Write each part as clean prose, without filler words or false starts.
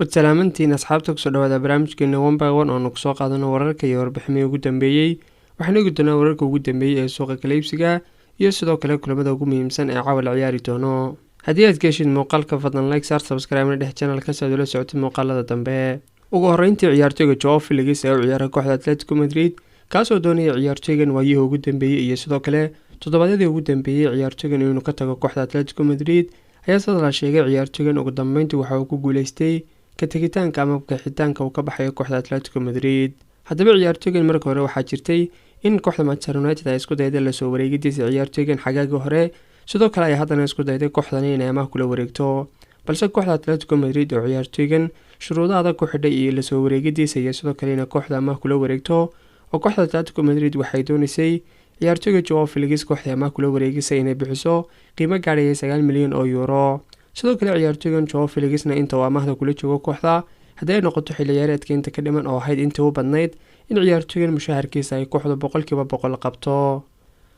Salaamantiin asxaabta ku soo dhawaada barnaamijkeena 1 by 1 oo nagu soo qaadano wararka iyo warbixinada ugu dambeeyay. Waxaan eegi doonaa wararka ugu dambeeyay ee suuqa kala iibsiga iyo sidoo kale kulamada ugu muhiimsan ee caawa la ciyaari doono. Haddii aad geshid muuqaalka fadlan like, share, subscribe na channelka si aad ula socoto muuqaalada dambe. Ugu horreyntii ciyaartoyga Joao Felix ee u ciyaara kooxda Atletico Madrid kaasoo doonaya ciyaartoygan waayihii ugu dambeeyay iyo sidoo kale toddobaadyadii ugu dambeeyay ciyaartoygan inuu ka tago kooxda Atletico Madrid ayaa sidoo la sheegay ciyaartoygan ugu dambeyntii waxa uu ku guuleystay ka tagitaanka ama bixitaanka uu ka baxayo kooxda Atletico Madrid. Haddaba ciyaartoygan markii hore waxaa jirtay in kooxda Manchester United ay isku dayday la soo wareegidiisa ciyaartoygan xagaagii hore sidoo kale ay haddana isku dayday kooxdani inay amaah kula wareegto, balse kooxda Atletico Madrid oo ciyaartoygan shuruudo adag ku xidhay iyo la soo wareegidiisa iyo sidoo kale inay kooxda amaah kula wareegto oo kooxda Atletico Madrid waxay doonaysay ciyaartoyga Joao Felix kooxda amaah kula wareegisay inay bixiso qiimo gaadhaya 9 milyan oo euro. sidoo kale ciyaartoygan Joao Felixna inta uu amaahda kula joogo kooxda haddii ay noqoto xilli ciyaareedka inta ka dhiman oo ahayd intii u badnayd in ciyaartoygan mushaharkiisa ay kooxdu 100% qabto.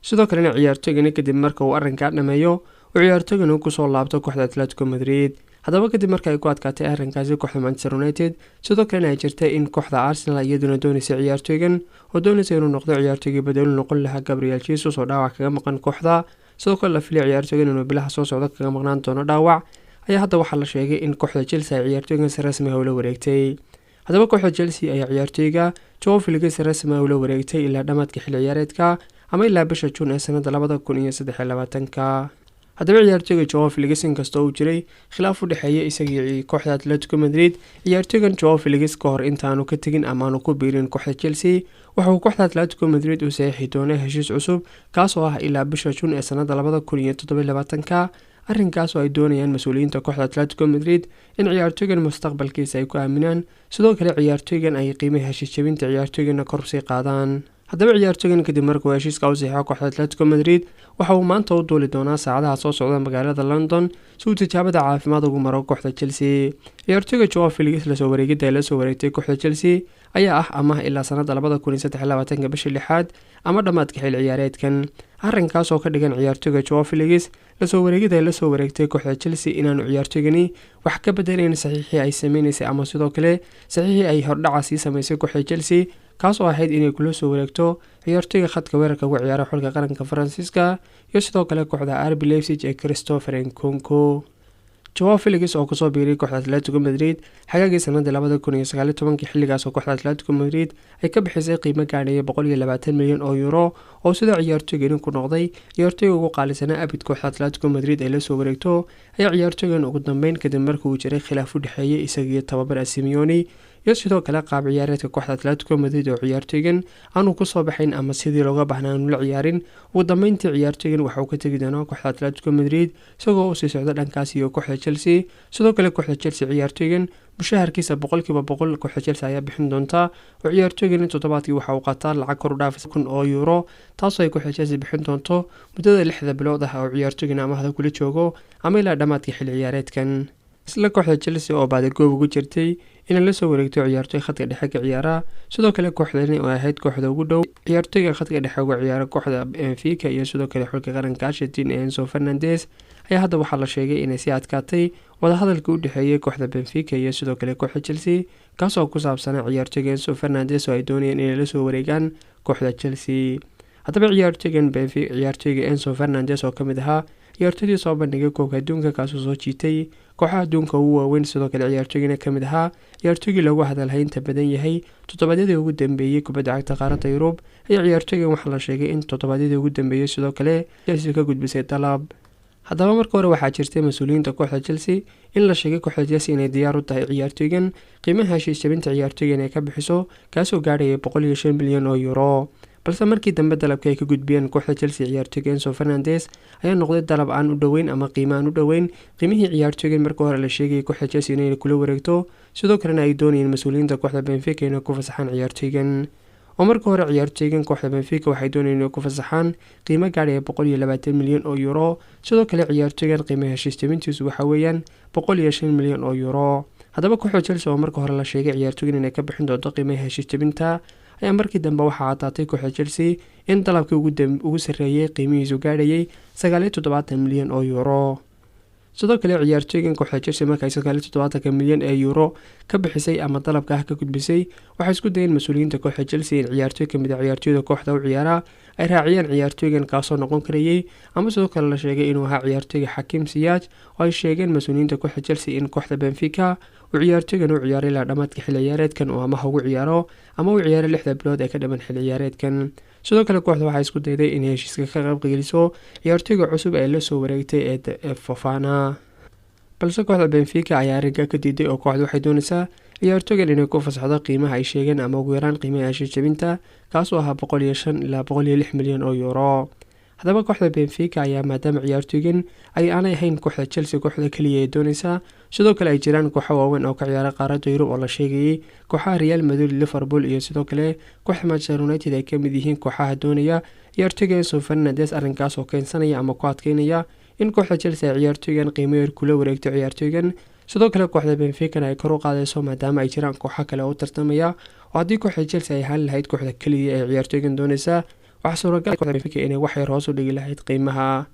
sidoo kalena ciyaartoygan kadib marka uu arrinka dhameeyo uu ciyaartoygan ku soo laabto kooxda Atletico Madrid. haddaba kadib marka ay ku adkaatay arrinkaasi kooxda Manchester United sidoo kalena ay jirtay in kooxda Arsenal iyaduna doonaysay ciyaartoygan oo doonaysay inuu noqdo ciyaartoygii bedel noqon lahaa Gabriel Jesus oo dhaawac kaga maqan kooxda, sidoo kale la filay ciyaartoygan inuu bilaha soo socda kaga maqnaan doono dhaawac ayaa hadda waxaa la sheegay in kooxda Chelsea ay ciyaartoygan si rasmi ah ula wareegtay. haddaba kooxda Chelsea ayaa ciyaartoyga Joao Felix si rasmi ah ula wareegtay ilaa dhamaadka xilli ciyaareedka ama ilaa bisha June ee sanadda 2023. haddaba ciyaartoyga Joao Felix inkastoo uu jiray khilaaf u dhaxeeya isaga iyo kooxda Atletico Madrid, ciyaartoygan Joao Felix ka hor intaanu ka tagin ama aanu ku biirin kooxda Chelsea waxa uu kooxda Atletico Madrid u saxiixi doonaa heshiis cusub kaasoo ah ilaa bisha June ee sanadda 2027. arrinkaas oo ay doonayaan mas'uuliyiinta kooxda Atletico Madrid in ciyaartoygan mustaqbalkiisa ay ku aaminaan sidoo kale ciyaartoygan ay qiimaha heshiis jabinta ciyaartoygana kor u sii qaadaan. haddaba ciyaartoygan kadib markuu heshiiska u saxiixo kooxda Atletico Madrid waxa uu maanta u duuli doonaa saacadaha soo socda magaalada London si uu tijaabada caafimaad ugu maro kooxda Chelsea. ciyaartoyga Joao Felix la soo wareegida la soo wareegtay kooxda Chelsea ayaa ah amaah ilaa sanadda 2023 bisha 6 ama dhamaadka xilli ciyaareedkan. arrinkaas oo ka dhigan ciyaartoyga Joao Felix la soo wareegida la soo wareegtay kooxda Chelsea inaanu ciyaartoygani wax ka bedelaynin saxiixii ay sameeyeen ama sidoo kale saxiixii ay hordhaca sii sameysay kooxda Chelsea kaasoo ahayd inay kula soo wareegto ciyaartoyga khadka weerarka uga ciyaara xulka qaranka Faransiiska iyo sidoo kale kooxda RB Leipzig ee Christopher Nkunku. Joao Felix oo kusoo biiray kooxda Atletico Madrid xagaagii sanadda 2019 xilligaas oo kooxda Atletico Madrid ay ka bixisay qiimo gaadhaya 120 milyan oo euro oo sida ciyaartoygan ku noqday ciyaartoyga ugu qaalisanaa abid kooxda Atletico Madrid ay la soo wareegto ayaa ciyaartoygan ugu dambeyn kadib markii uu jiray khilaaf u dhaxeeyay isaga iyo tababar Simeone iyo sidoo kale qaab ciyaareedka kooxda Atletico Madrid oo ciyaartoygan aanu ku soo baxayn ama sidii looga baahnaan la ciyaarin. ugu dambeyntii ciyaartoygan waxa uu ka tagi doonaa kooxda Atletico Madrid isagoo u sii socda dhankaas iyo kooxda Chelsea. sidoo kale kooxda Chelsea ciyaartoygan mushaharkiisa 100% kooxda Chelsea ayaa bixin doonta oo ciyaartoygan toddobaadkii waxa uu qaataa lacag kor u dhaafaysa 1,000 oo euro taasoo ay kooxda Chelsea bixin doonto muddada 6 bilood ah oo ciyaartoygan amaahda kula joogo ama ilaa dhamaadka xilli ciyaareedkan. isla kooxda Chelsea oo baad goob ugu jirtay in la soo wareegto ciyaartoy khadka dhexe ka ciyaara sidoo kale kooxdani oo ahayd kooxda ugu dhow ciyaartoyga khadka dhexe uga ciyaara kooxda Benfica iyo sidoo kale xulka qaranka Argentina Enzo Fernandez ayaa hadda waxaa la sheegay inay si adkaatay wada hadalka u dhaxeeyay kooxda Benfica iyo sidoo kale kooxda Chelsea kaasoo ku saabsan ciyaartoyga Enzo Fernandez oo ay doonayeen inay la soo wareegaan kooxda Chelsea. haddaba ciyaartoygan Benfica ciyaartoyga Enzo Fernandez oo kamid ahaa ciyaartoydii soo bandhigay koobka adduunka kaasoo soo jiitay kooxaha adduunka ugu waaweyn sidoo kale ciyaartoygana kamid ahaa ciyaartoygii lagu hadalhaynta badan yahay toddobaadyadii ugu dambeeyay kubadda cagta qaaradda Yurub ayaa ciyaartoygan waxaa la sheegay in toddobaadyadii ugu dambeeyay sidoo kale Chelsea ka gudbisay dalab. haddaba marka hore waxaa jirtay mas'uuliyiinta kooxda Chelsea in la sheegay kooxda Chelsea inay diyaar u tahay ciyaartoygan qiimaha heshiis jabinta ciyaartoygan ay ka bixiso kaasoo gaadhaya 105 milyan oo euro, balse markii dambe dalabka ay ka gudbiyeen kooxda Chelsea ciyaartoyga Enzo Fernandez ayaa noqday dalab aan u dhoweyn ama qiimo aan u dhoweyn qiimihii ciyaartoygan marka hore la sheegay kooxda Chelsea inay kula wareegto sidoo kalena ay doonayeen mas'uuliyiinta kooxda Benfica inay ku fasaxaan ciyaartoygan. oo marka hore ciyaartoygan kooxda Benfica waxay doonayeen inay ku fasaxaan qiimo gaadhaya 120 milyan oo euro sidoo kale ciyaartoygan qiimaha heshiis jabintiisu waxa weeyaan 105 milyan oo euro. haddaba kooxda Chelsea oo marka hore la sheegay ciyaartoygan inay ka bixin doonto qiimaha heshiis jabinta ayaa markii dambe waxaa cadaatay kooxda Chelsea in dalabkii ugu sareeyay qiimihiisu gaadhayay 79 milyan oo euro. sidoo kale ciyaartooygan kooxda Chelsea markay 70 milyan euro ka bixisay ama dalabka ka gudbisay waxay isku dayeen mas'uuliyiinta kooxda Chelsea in ciyaartooy kamid ah ciyaartooyda kooxda u ciyaara ay raaciyaan ciyaartooygan kaasoo noqon karayay ama sidoo kale la sheegay inuu ahaa ciyaartooyga Hakim Ziyech oo ay sheegeen mas'uuliyiinta kooxda Chelsea in kooxda Benfica uu ciyaartooygan u ciyaaray ilaa dhamaadka xilli ciyaareedkan oo ama ugu ciyaaro ama uu ciyaaray 6 bilood ee ka dhaman xilli ciyaareedkan sidoo kale kooxda waxay isku dayday in heshiiska ka qayb geliso ciyaartooyga cusub ee la soo wareegtay ee Fofana balse kooxda Benfica ayaa ariga ka diiday oo kooxdu waxay doonaysaa ciyaartooygan inay ku fasaxdo qiimaha ay sheegeen ama ugu yaraan qiimaha heshiis jabinta kaasoo ahaa 105 ilaa 106 milyan oo euro haddaba kooxda Benfica ayaa maadaama ciyaartooygan ay aanay ahayn kooxda Chelsea kooxda kaliya ee doonaysa sidoo kale ay jiraan kooxo waaweyn oo ka ciyaara qaaradda Yurub oo la sheegay kooxaha Real Madrid Liverpool iyo sidoo kale kooxda Manchester United ay kamid yihiin kooxaha doonaya ciyaartooyga Enzo Fernandez arrinkaas oo keensanaya ama ku adkeynaya in kooxda Chelsea ay ciyaartooygan qiimo yar kula wareegto ciyaartooygan sidoo kale kooxda Benfica ay kor u qaadayso maadaama ay jiraan kooxo kale oo tartamaya oo haddii kooxda Chelsea ay hal lahayd kooxda kaliya ee ciyaartooygan doonaysa waxa suuragal ah kooxda Benfica inay wax yar hoos u dhigi lahayd qiimaha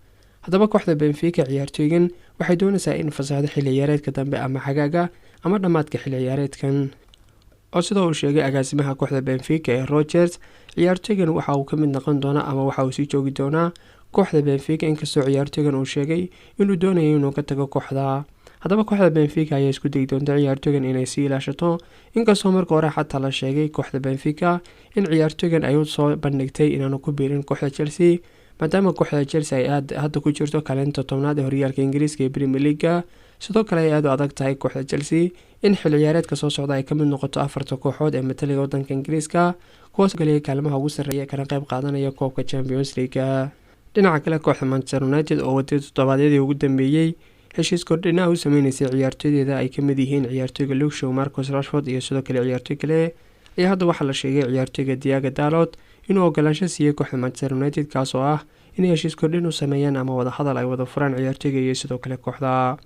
haddaba kooxda Benfica ciyaartooygan waxay doonaysaa in fasaxda xilli ciyaareedka dambe ama xagaaga ama dhamaadka xilli ciyaareedkan oo sidoo uu sheegay agaasimaha kooxda Benfica ee Rodgers ciyaartooygan waxa uu ka mid noqon doonaa ama waxa uu sii joogi doonaa kooxda Benfica inkastoo ciyaartooygan uu sheegay inuu doonayo inuu ka tago kooxda haddaba kooxda Benfica ayaa isku day doonta ciyaartooygan inay sii ilaashato inkastoo markii hore xataa la sheegay kooxda Benfica in ciyaartooygan ay u soo bandhigtay inaanu ku biirin kooxda Chelsea maadaama kooxda Chelsea ay hadda ku jirto kaalinta 10aad ee horyaalka Ingiriiska ee Premier League sidoo kale ay aad u adag tahay kooxda Chelsea in xilli ciyaareedka soo socda ay ka mid noqoto 4 kooxood ee mataliga wadanka Ingiriiska kuwaas galay kaalmaha ugu sarreeya kana qayb qaadanaya koobka Champions League dhinaca kale kooxda Manchester United oo waday toddobaadyadii ugu dambeeyay heshiis kordhina u sameynaysa ciyaartooyda ay ka mid yihiin ciyaartooyga Luke Shaw, Marcus Rashford iyo sidoo kale ciyaartooy kale ayaa hadda waxa la sheegay ciyaartooyga Diego Dalot inuu ogolaansho siiyay kooxda Manchester United kaasoo ah in heshiis kordhin u sameeyaan ama wada hadal ay wada furaan ciyaartooyga iyo sidoo kale kooxda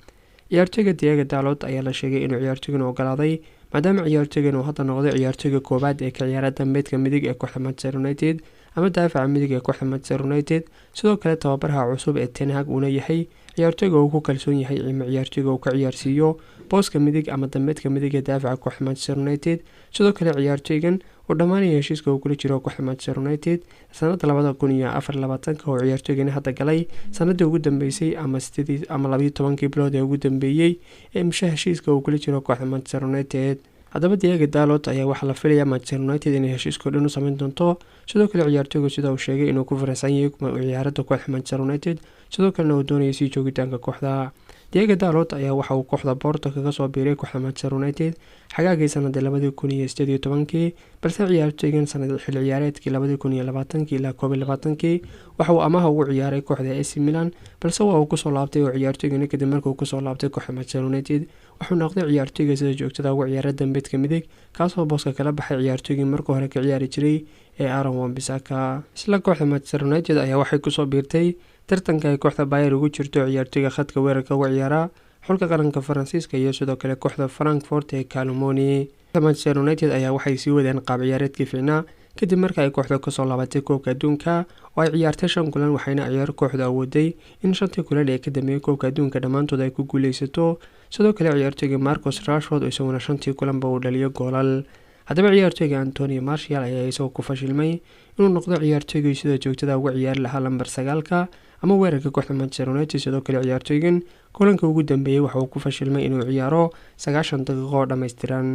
ciyaartooyga Diego Dalot ayaa la sheegay inuu ciyaartooygan ogolaaday maadaama ciyaartooygan uu hadda noqday ciyaartooyga koobaad ee ka ciyaara dambeedka midig ee kooxda Manchester United ama daafaca midig ee kooxda Manchester United sidoo kale tababaraha cusub ee Ten Hag uu yahay ciyaartooyga uu ku kalsoon yahay ciyaartooyga uu ka ciyaarsiiyo booska midig ama dambeedka midig ee daafaca kooxda Manchester United sidoo kale ciyaartooygan uu dhamaanay heshiiska uu kula jiro kooxda Manchester United sanadda 2024 oo ciyaartooygan hadda galay sanadii ugu dambeysay ama 12 bilood ee ugu dambeeyay ee heshiiska uu kula jiro kooxda Manchester United haddaba Diego Dalot ayaa waxa la filayaa Manchester United inay heshiis kordhin u sameyn doonto sidoo kale ciyaartooygu sida uu sheegay inuu ku faraxsan yahay ciyaarada kooxda Manchester United sidoo kale uu doonayo sii joogitaanka kooxda Diego Dalot ayaa waxa uu kooxda Porto kaga soo biiray kooxda Manchester United xagaagii sanadii 2018 balse ciyaartooygan sanadii xilli ciyaareedkii 2020 ilaa 2021 waxa uu amaah ugu ciyaaray kooxda AC Milan balse waa uu ku soo laabtay oo ciyaartooygan kadib markii uu ku soo laabtay kooxda Manchester United wuxuu noqday ciyaartooyga sida joogtada ugu ciyaara dambeedka midig kaasoo booska kala baxay ciyaartooygii markii hore ka ciyaari jiray ee Aaron Wan-Bissaka isla kooxda Manchester United ayaa waxay ku soo biirtay tartanka ay kooxda Bayern ugu jirto ciyaartooyga khadka weerarka ugu ciyaara xulka qaranka Faransiiska iyo sidoo kale kooxda Frankfurt ee Calumoni Manchester United ayaa waxay sii wadeen qaab ciyaareedkii fiicnaa kadib markii ay kooxda ka soo laabatay koobka adduunka oo ay ciyaartay 5 kulan waxayna ciyaar kooxda awooday in 5 kulan ee ka dambeeyay koobka adduunka dhamaantood ay ku guuleysato sidoo kale ciyaartooyga Marcus Rashford oo isaguna 5 kulanba uu dhaliyo goolal haddaba ciyaartooyga Antonio Martial ayaa isagoo ku fashilmay inuu noqdo ciyaartooyga sida joogtada ugu ciyaari lahaa lambar 9 ama weerarka kooxda Manchester United sidoo kale ciyaartooygan kulanka ugu dambeeyay waxa uu ku fashilmay inuu ciyaaro 90 daqiiqo oo dhameystiran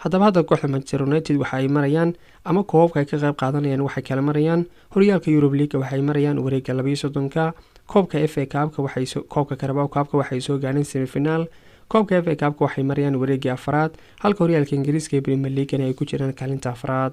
haddaba hadda kooxda Manchester United waxa ay marayaan ama koobka ay ka qayb qaadanayaan waxay kala marayaan horyaalka Europe League waxay marayaan wareegga 32 koobka FA Cup koobka Carabao Cup waxay soo gaareen semi-final koobka FA Cup waxay marayaan wareegga 4 halka horyaalka Ingiriiska ee Premier League ay ku jiraan kaalinta 4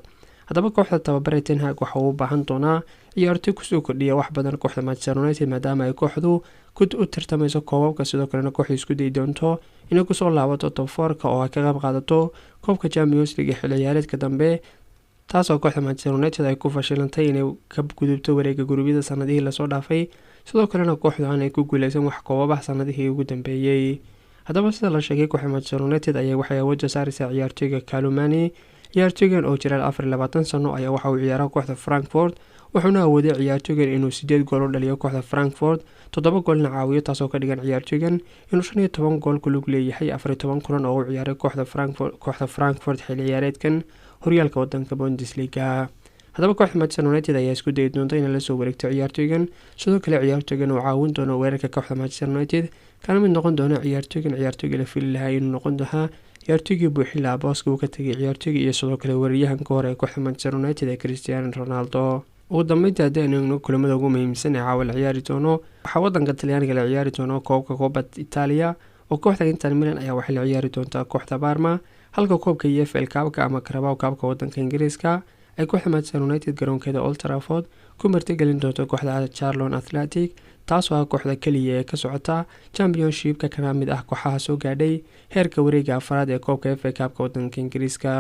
haddaba kooxda tababare Ten Hag waxa uu baahan doonaa ciyaartooy ku soo kordhiya wax badan kooxda Manchester United maadaama ay kooxdu u tartamayso koobabka sidoo kalena kooxdu isku day doonto inay ku soo laabato top 4 oo ay ka qayb qaadato koobka Champions League xilli ciyaareedka dambe taasoo kooxda Manchester United ay ku fashilantay inay ka gudubto wareegga gurubyada sanadihii la soo dhaafay sidoo kalena kooxdu aanay ku guuleysan wax koobaha sanadihii ugu dambeeyay haddaba sida la sheegay kooxda Manchester United ayaa waxay awood saaraysaa ciyaartooyga Calumani ciyaartooygan oo jira 24 sano ayaa waxa uu ciyaaraa kooxda Frankfurt wuxuuna awooday ciyaartooygan inuu 8 gool u dhaliyo kooxda Frankfurt 7 goolna caawiyo taasoo ka dhigan ciyaartooygan inuu 15 gool ku lug leeyahay 14 kulan oo uu ciyaaray kooxda Frankfurt xilli ciyaareedkan horyaalka wadanka Bundesliga. haddaba kooxda Manchester United ayaa isku dayay doonta inay la soo wareegto ciyaartooygan sidoo kale ciyaartooygan uu caawin doono weerarka kooxda Manchester United kana mid noqon doona ciyaartooyga la fili lahaa inuu noqon doona ciyaartooygii buuxin lahaa booska uu ka tagay ciyaartooyga iyo sidoo kale weeraryahanka hore ee kooxda Manchester United ee Cristiano Ronaldo. ugu dambeyntii haddii aynu eegno kulamada ugu muhiimsan ee caawa la ciyaari doono waxaa wadanka Talyaaniga la ciyaari doono koobka kubadda Italia oo kooxda Inter Milan ayaa waxay la ciyaari doontaa kooxda Parma halka koobka EFL Cup ama Carabao Cup wadanka Ingiriiska ay kooxda Manchester United garoonkeeda Old Trafford ku martigelin doonto kooxda Charlton Athletic taasoo ah kooxda kaliya ee ka socota Championship-ka kana mid ah kooxaha soo gaadhay heerka wareegga afraad ee koobka FA Cup wadanka Ingiriiska.